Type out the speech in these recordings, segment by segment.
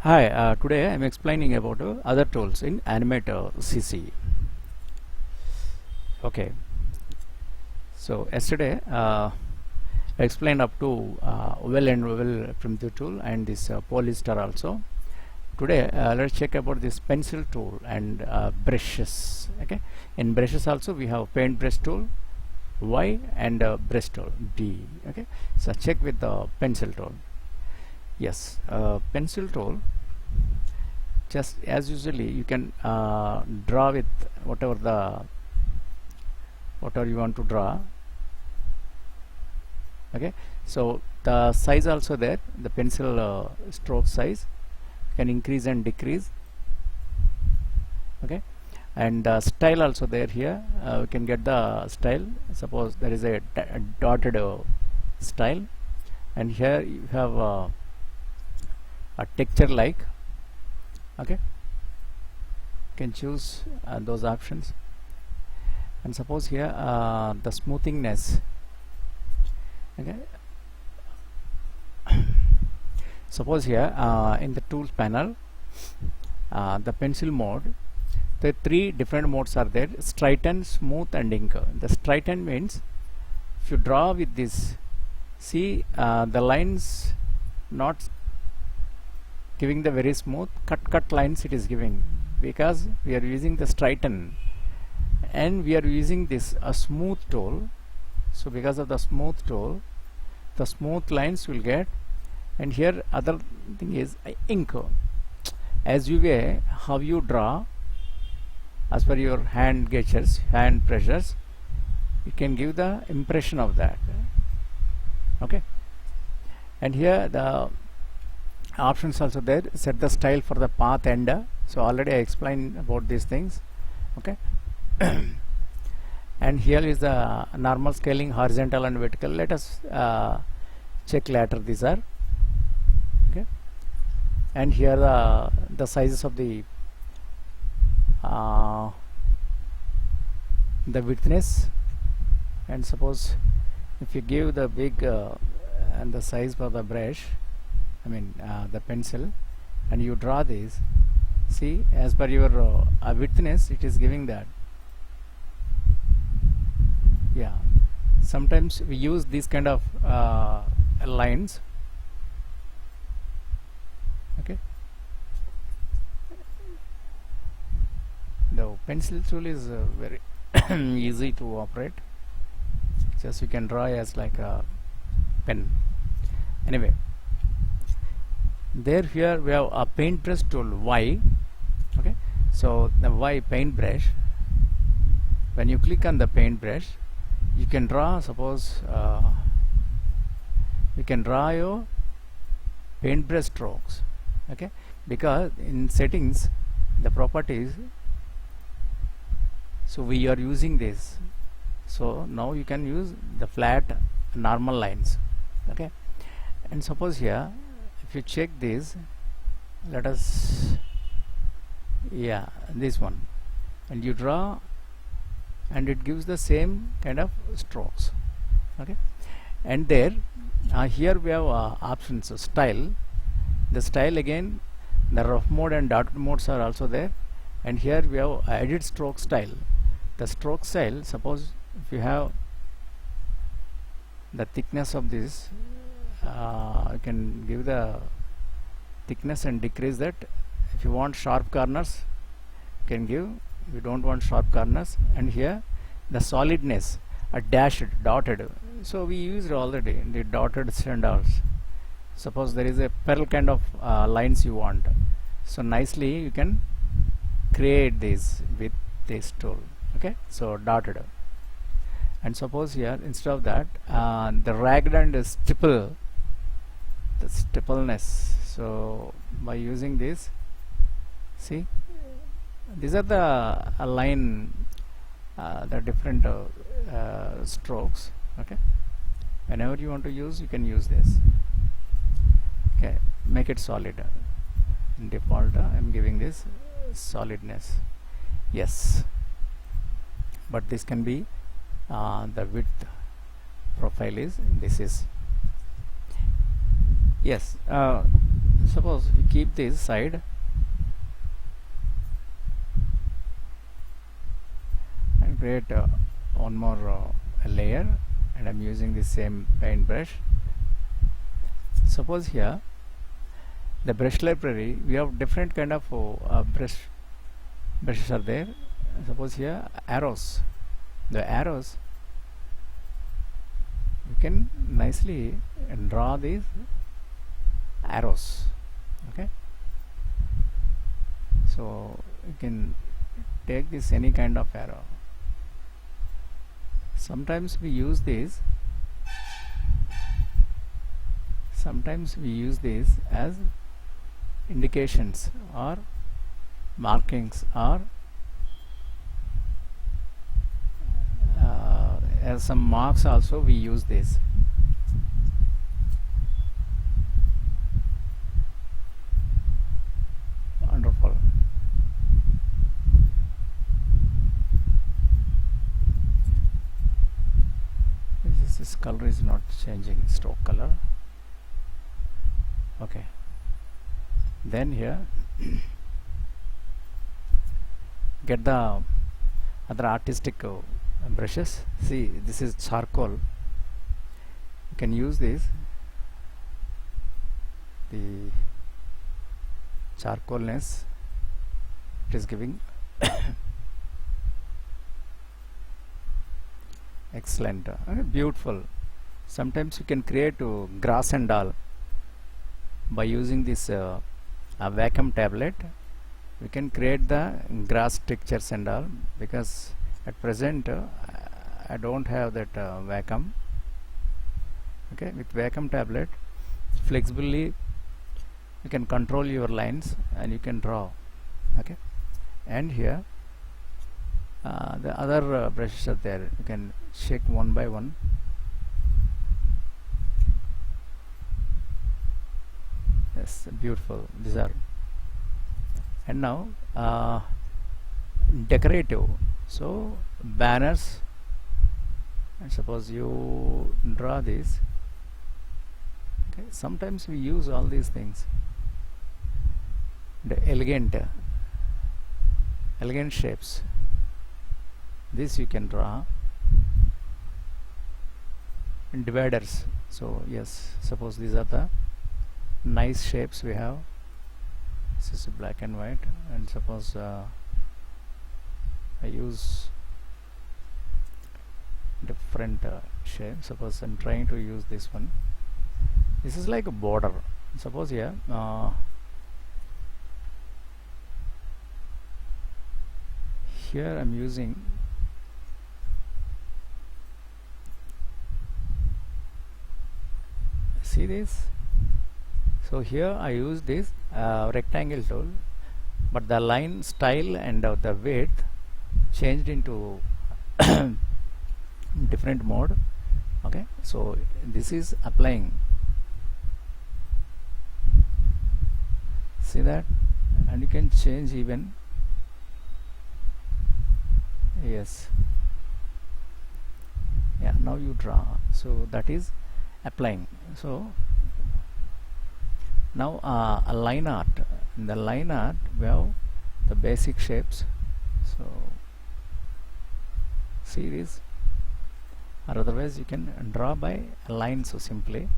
Hi, today I am explaining about other tools in Animator CC. Okay, so yesterday I explained up to well and well from the tool and this polyester also. Today let's check about this pencil tool and brushes. Okay, in brushes also we have paint brush tool Y and brush tool B. Okay, so check with the pencil tool. Yes, pencil tool. Just as usually you can draw with whatever you want to draw. Okay, so the size also there, the pencil stroke size can increase and decrease. Okay, and style also there. Here we can get the style. Suppose there is a dotted style, and here you have a texture like. Okay, you can choose those options, and suppose here the smoothingness. Okay, suppose here in the tools panel, the pencil mode, the three different modes are there: straighten, smooth and ink. The straighten means if you draw with this, see the lines not giving the very smooth cut lines it is giving, because we are using the straighten and we are using this a smooth tool. So because of the smooth tool, the smooth lines will get. And here other thing is ink. As you way how you draw as per your hand gestures, hand pressures, you can give the impression of that. Okay, and here the options also there. Set the style for the path ender. So already I explained about these things. Okay, and here is the normal scaling, horizontal and vertical. Let us check later. These are okay, and here the sizes of the widthness. And suppose if you give the big and the size for the brush, I mean the pencil, and you draw this, see as per your widthness it is giving that. Yeah, sometimes we use these kind of lines. Okay, the pencil tool is very easy to operate. Just you can draw as like a pen. Anyway, there here we have a paintbrush tool Y. Okay, so the Y paintbrush, when you click on the paintbrush, you can draw. Suppose you can draw your paintbrush strokes. Okay, because in settings the properties, so we are using this. So now you can use the flat normal lines. Okay, and suppose here if you check this, let us, yeah, this one, and you draw and it gives the same kind of strokes. Okay, and there here we have options. So style, the style again, the rough mode and dotted modes are also there. And here we have edit stroke style. The stroke style, suppose if you have the thickness of this, you can give the thickness and decrease that. If you want sharp corners, you can give. You don't want sharp corners. And here the solidness, a dashed, dotted. So we used already the dotted standards. Suppose there is a pearl kind of lines you want, so nicely you can create this with this tool. Okay, so dotted. And suppose here instead of that the ragged and stipple, the stippleness. So by using this, see these are the line, the different strokes. Okay, whenever you want to use, you can use this. Okay, make it solid. In default I am giving this solidness. Yes, but this can be the width profile is, this is, yes. suppose you keep this side and create one more layer, and I'm using the same paintbrush. Suppose here the brush library, we have different kind of brushes are there. Suppose here arrows, the arrows you can nicely draw these arrows. Okay, so you can take this any kind of arrow. Sometimes we use this as indications or markings, or as some marks also we use this. Wonderful. This color is not changing, stroke color. Okay, then here get the other artistic brushes. See, this is charcoal. You can use this, the charcoalness it is giving. Excellent, beautiful. Sometimes you can create grass and all by using this vacuum tablet. We can create the grass textures and all, because at present I don't have that vacuum. Okay, with vacuum tablet flexibly you can control your lines and you can draw. Okay, and here the other brushes are there. You can shake one by one. Yes, beautiful. These are. And now decorative. So banners, and suppose you draw this. Okay, sometimes we use all these things. The elegant shapes. This you can draw. And dividers. So yes, suppose these are the nice shapes we have. This is black and white, and suppose I use different shape. Suppose I'm trying to use this one. This is like a border. Suppose here here I'm using see this. So here I use this rectangle tool, but the line style and the width changed into different mode. Okay, so this is applying. See that, and you can change even. Yes, yeah, now you draw. So that is applying. So now a line art. In the line art we have the basic shapes. So see this, or otherwise you can draw by lines. So simply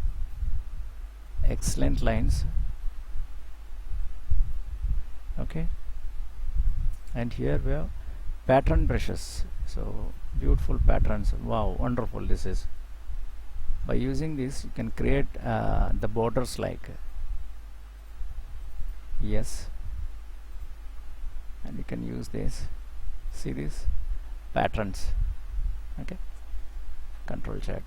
excellent lines. Okay, and here we have pattern brushes. So beautiful patterns. Wow, wonderful. This is, by using this you can create the borders like, yes, and you can use this. See these patterns. Okay, control Z. You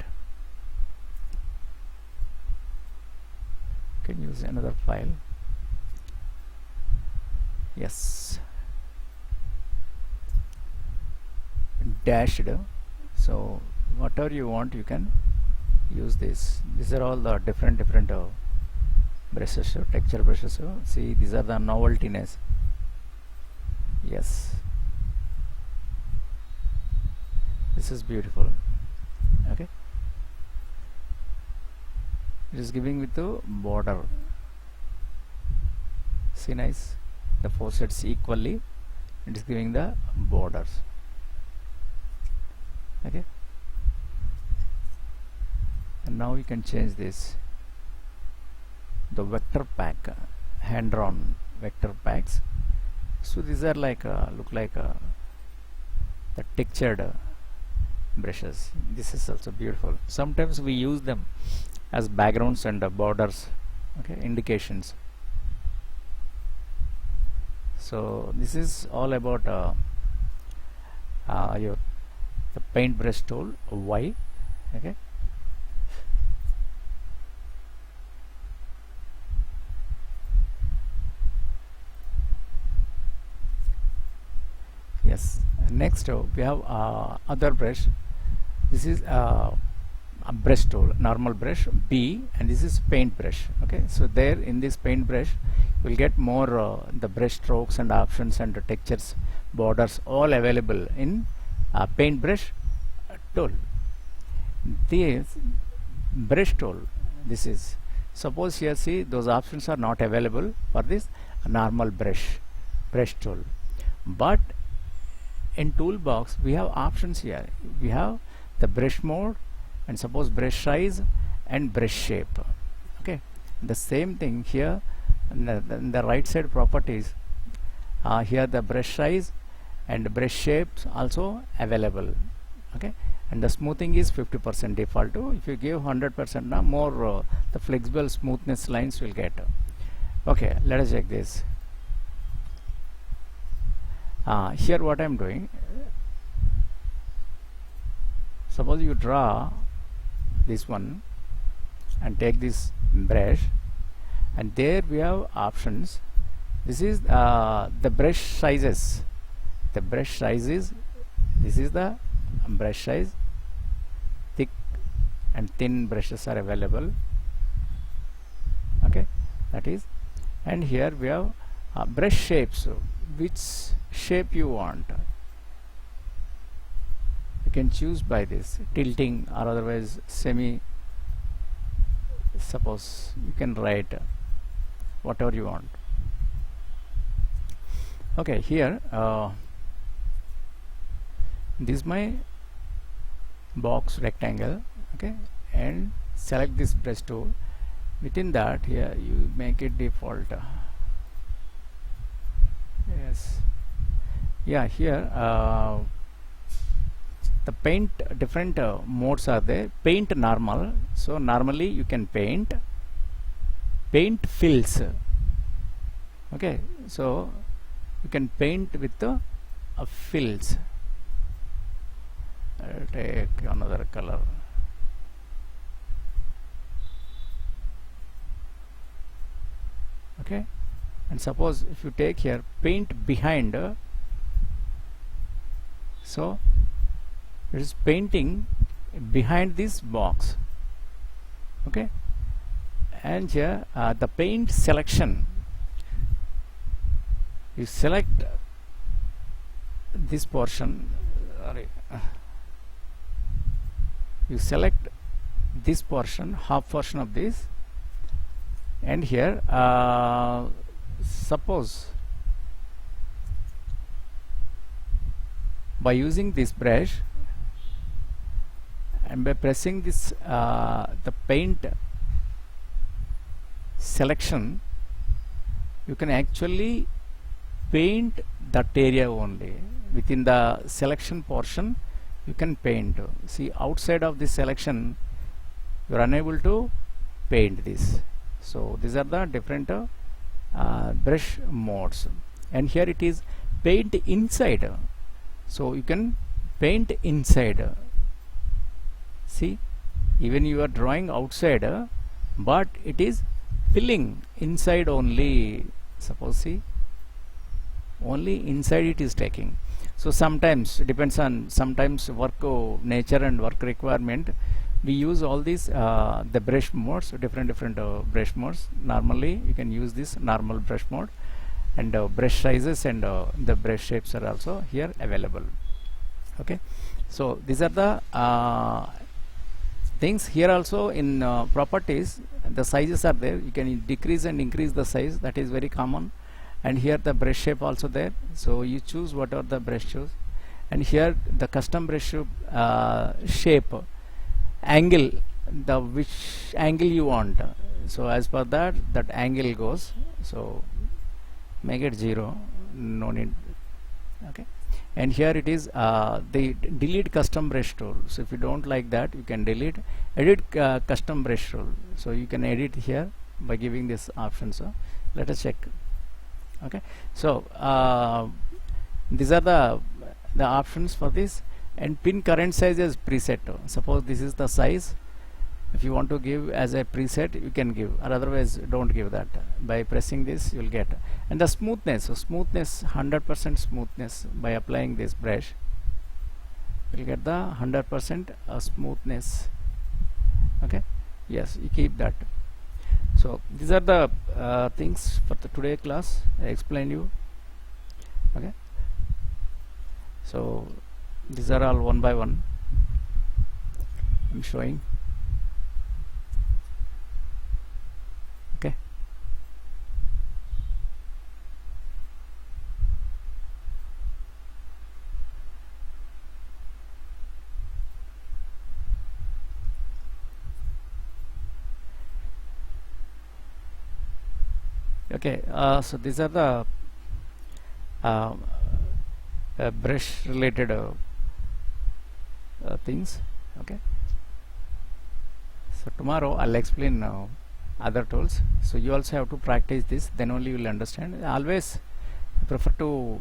can use another file. Yes, dashed. So whatever you want you can use this. These are all the different brushes, texture brushes. See, these are the noveltiness. Yes, this is beautiful. Okay, it is giving with the border. see, nice, the four sets equally, it is giving the borders. Okay, and now you can change this, the vector pack, hand drawn vector packs. So these are like look like the textured brushes. This is also beautiful. Sometimes we use them as backgrounds and borders, okay, indications. So this is all about your the paintbrush tool Y. Okay, yes. Next we have other brush. This is a brush tool, normal brush B, and this is paint brush. Okay, so there in this paint brush you will get more the brush strokes and options and textures, borders, all available in paintbrush tool. This brush tool, this is, suppose here, see, those options are not available for this normal brush tool, but in toolbox we have options here. We have the brush mode, and suppose brush size and brush shape. Okay, the same thing here in the right side properties, here the brush size and brush shapes also available. Okay, and the smoothing is 50% default to. If you give 100% now, more the flexible smoothness lines will get. Okay, let us check this. Here what I am doing, suppose you draw this one and take this brush, and there we have options. This is the brush sizes. The brush sizes, this is the brush size. Thick and thin brushes are available. Okay, that is, and here we have brush shapes. Which shape you want, you can choose by this tilting or otherwise semi. Suppose you can write whatever you want. Okay, here this is my box rectangle. Okay, and select this brush tool. Within that, here you make it default. Yes, yeah, here the paint different modes are there. Paint normal, so normally you can paint fills. Okay, so you can paint with the fills. Take another color. Okay, and suppose if you take here paint behind, so it is painting behind this box. Okay, and here the paint selection, you select this portion, you select this portion, half portion of this, and here suppose by using this brush and by pressing this the paint selection, you can actually paint that area only. Within the selection portion you can paint. See, outside of this selection you are unable to paint this. So these are the different brush modes, and here it is paint inside, so you can paint inside. See, even you are drawing outside, but it is filling inside only. Suppose, see, only inside it is taking. So sometimes depends on sometimes work nature and work requirement, we use all these the brush modes, different brush modes. Normally you can use this normal brush mode, and brush sizes and the brush shapes are also here available. Okay, so these are the things. Here also in properties the sizes are there. You can decrease and increase the size, that is very common. and here the brush shape also there, so you choose whatever the brush choose. And here the custom brush shape angle, the which angle you want, so as per that angle goes, so make it 0, no need. Okay, and here it is the delete custom brush tool. So if you don't like that, you can delete, edit custom brush tool, so you can edit here by giving this option. So let us check. Okay, so these are the options for this. And pin current size as preset. Suppose this is the size, if you want to give as a preset, you can give, or otherwise don't give that. By pressing this you will get. And the smoothness, so smoothness, 100% smoothness, by applying this brush you will get the 100% smoothness. Okay, yes, you keep that. So these are the things for the today class I explained you. Okay, so these are all one by one I'm showing. Okay, okay, so these are the brush related things. Okay, so tomorrow I'll explain other tools, so you also have to practice this, then only you will understand. Always I prefer to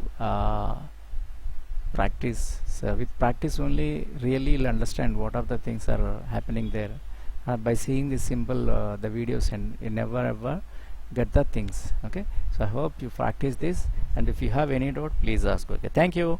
practice, so with practice only really you'll understand what are the things are happening there. By seeing this simple the videos, and you never ever get the things. Okay, so I hope you practice this, and if you have any doubt, please ask. Okay, thank you.